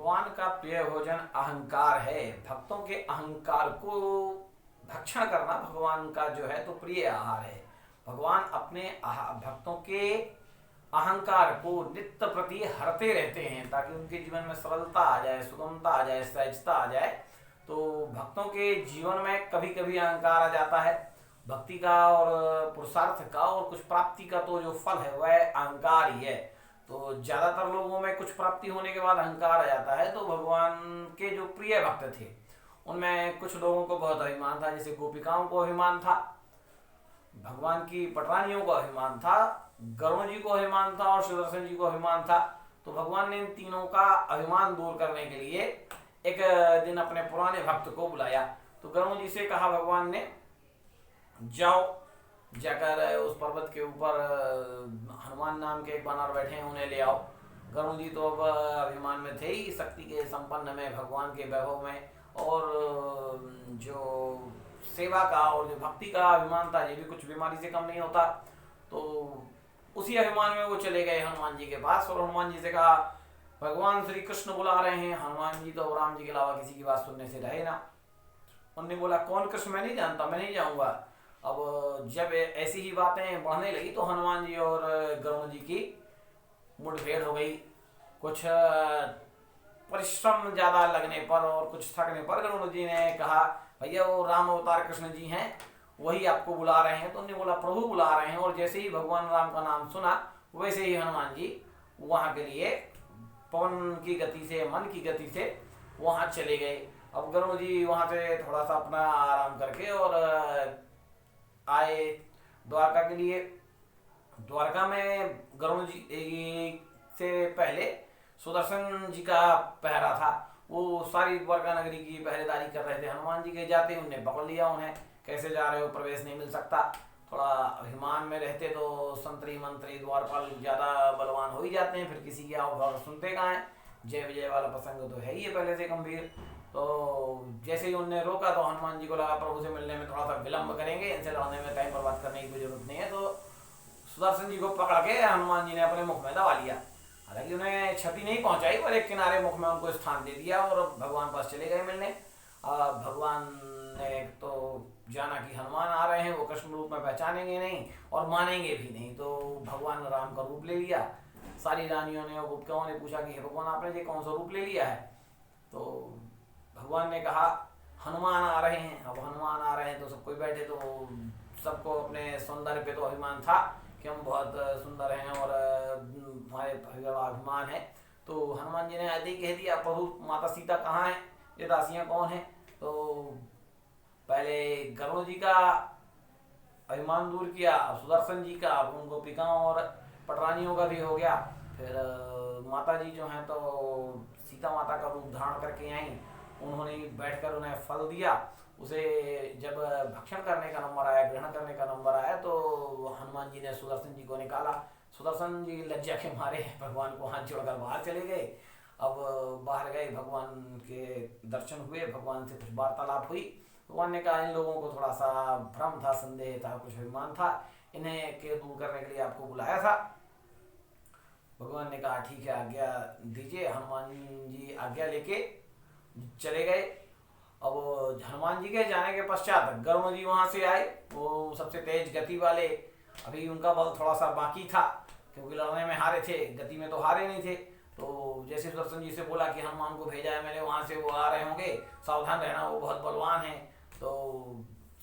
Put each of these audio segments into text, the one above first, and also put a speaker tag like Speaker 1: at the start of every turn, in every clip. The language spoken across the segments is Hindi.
Speaker 1: भगवान का प्रिय भोजन अहंकार है। भक्तों के अहंकार को भक्षण करना भगवान का जो है तो प्रिय आहार है। भगवान अपने भक्तों के अहंकार को नित्य प्रति हरते रहते हैं ताकि उनके जीवन में सरलता आ जाए, सुगमता आ जाए, सहजता आ जाए। तो भक्तों के जीवन में कभी कभी अहंकार आ जाता है। भक्ति का और पुरुषार्थ का और कुछ प्राप्ति का तो जो फल है वह अहंकार ही है। तो ज्यादातर लोगों में कुछ प्राप्ति होने के बाद अहंकार आ जाता है। तो भगवान के जो प्रिय भक्त थे उनमें कुछ लोगों को बहुत अभिमान था, जैसे गोपिकाओं को अभिमान था, भगवान की पटरानियों को अभिमान था, गरुण जी को अभिमान था और सुदर्शन जी को अभिमान था। तो भगवान ने इन तीनों का अभिमान दूर करने के लिए एक दिन अपने पुराने भक्त को बुलाया। तो गरुण जी से कहा भगवान ने, जाओ जाकर उस पर्वत के ऊपर हनुमान नाम के एक वानर बैठे हैं, उन्हें ले आओ। गरुण जी तो अब अभिमान में थे ही, शक्ति के संपन्न में, भगवान के वैभव में, और जो सेवा का और जो भक्ति का अभिमान था ये भी कुछ बीमारी से कम नहीं होता। तो उसी अभिमान में वो चले गए हनुमान जी के पास और हनुमान जी से कहा, भगवान श्री कृष्ण बुला रहे हैं। हनुमान जी तो राम जी के अलावा किसी की बात सुनने से रहे ना। उन्होंने बोला, कौन कृष्ण, मैं नहीं जानता, मैं नहीं जाऊंगा। अब जब ऐसी ही बातें बढ़ने लगी तो हनुमान जी और गरुण जी की मुठभेड़ हो गई। कुछ परिश्रम ज्यादा लगने पर और कुछ थकने पर गरुण जी ने कहा, भैया वो राम अवतार कृष्ण जी हैं, वही आपको बुला रहे हैं। तो उन्होंने बोला, प्रभु बुला रहे हैं। और जैसे ही भगवान राम का नाम सुना वैसे ही हनुमान जी वहां के लिए पवन की गति से, मन की गति से वहां चले गए। अब गरुण जी वहां से थोड़ा सा अपना आराम करके और आए द्वारका के लिए। द्वारका में गरुण जी से पहले सुदर्शन जी का पहरा था। वो सारी द्वारका नगरी की पहरेदारी कर रहे थे। हनुमान जी के जाते उन्हें पकड़ लिया। उन्हें कैसे जा रहे हो, प्रवेश नहीं मिल सकता। थोड़ा अभिमान में रहते तो संतरी मंत्री द्वारपाल ज्यादा बलवान हो ही जाते हैं, फिर किसी की आओ भगत सुनते कहाँ हैं। जय विजय वाला प्रसंग तो है ही है पहले से गंभीर। तो जैसे ही उनने रोका तो हनुमान जी को लगा प्रभु से मिलने में थोड़ा सा विलंब करेंगे, इनसे लड़ने में टाइम बर्बाद करने की कोई जरूरत नहीं है। तो सुदर्शन जी को पकड़ के हनुमान जी ने अपने मुख में दबा लिया। हालांकि उन्हें क्षति नहीं पहुंचाई, पर एक किनारे मुख में उनको स्थान दे दिया और भगवान पास चले गए मिलने। भगवान ने तो जाना कि हनुमान आ रहे हैं, वो कृष्ण रूप में पहचानेंगे नहीं और मानेंगे भी नहीं। तो भगवान राम का रूप ले लिया। सारी रानियों ने और गोपिकाओं ने पूछा कि हे भगवान, आपने ये कौन सा रूप ले लिया है। तो भगवान ने कहा, हनुमान आ रहे हैं। अब हनुमान आ रहे हैं तो सब कोई बैठे, तो सबको अपने सौंदर्य पे तो अभिमान था कि हम बहुत सुंदर हैं और हमारे अभिमान है। तो हनुमान जी ने आदि कह दिया, प्रभु माता सीता कहाँ है, ये दासियां कौन है। तो पहले गरुड़ जी का अभिमान दूर किया, सुदर्शन जी का, उन गोपिकाओं और पटरानियों का भी हो गया। फिर माता जी जो हैं तो सीता माता का रूप धारण करके आई। उन्होंने बैठकर उन्हें फल दिया। उसे जब भक्षण करने का नंबर आया, ग्रहण करने का नंबर आया, तो हनुमान जी ने सुदर्शन जी को निकाला। सुदर्शन जी लज्जा के मारे भगवान को हाथ जोड़कर बाहर चले गए। अब बाहर गए, भगवान के दर्शन हुए, भगवान से कुछ वार्तालाप हुई। भगवान ने कहा, इन लोगों को थोड़ा सा भ्रम था, संदेह था, कुछ अभिमान था, इन्हें के दूर करने के लिए आपको बुलाया था। भगवान ने कहा, ठीक है, आज्ञा दीजिए। हनुमान जी आज्ञा लेके चले गए। अब हनुमान जी के जाने के पश्चात गरुड़ जी वहां से आए। वो सबसे तेज गति वाले, अभी उनका बल थोड़ा सा बाकी था क्योंकि लड़ने में हारे थे, गति में तो हारे नहीं थे। तो जैसे सुदर्शन जी से बोला कि हनुमान को भेजा है मैंने, वहां से वो आ रहे होंगे, सावधान रहना, वो बहुत बलवान है। तो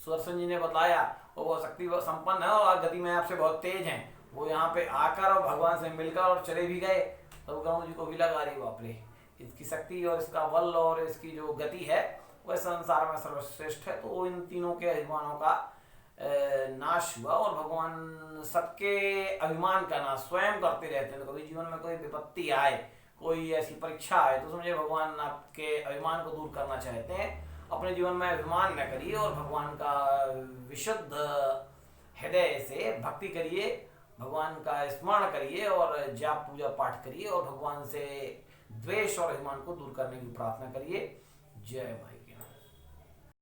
Speaker 1: सुदर्शन जी ने बताया, वो बहुत शक्ति संपन्न है और गति में आपसे बहुत तेज हैं। वो यहाँ पे आकर और भगवान से मिलकर और चले भी गए। तो गरुड़ जी को भी लगा, अरे बाप रे, इसकी शक्ति और इसका बल और इसकी जो गति है वह संसार में सर्वश्रेष्ठ है। तो इन तीनों के अभिमानों का नाश हुआ और भगवान सबके अभिमान का नाश स्वयं करते रहते हैं। तो कभी जीवन में कोई विपत्ति आए, कोई ऐसी परीक्षा आए, तो समझे भगवान आपके अभिमान को दूर करना चाहते हैं। अपने जीवन में अभिमान न करिए और भगवान का विशुद्ध हृदय से भक्ति करिए, भगवान का स्मरण करिए और जाप पूजा पाठ करिए और भगवान से द्वेष और अभिमान को दूर करने की प्रार्थना करिए। जय माता।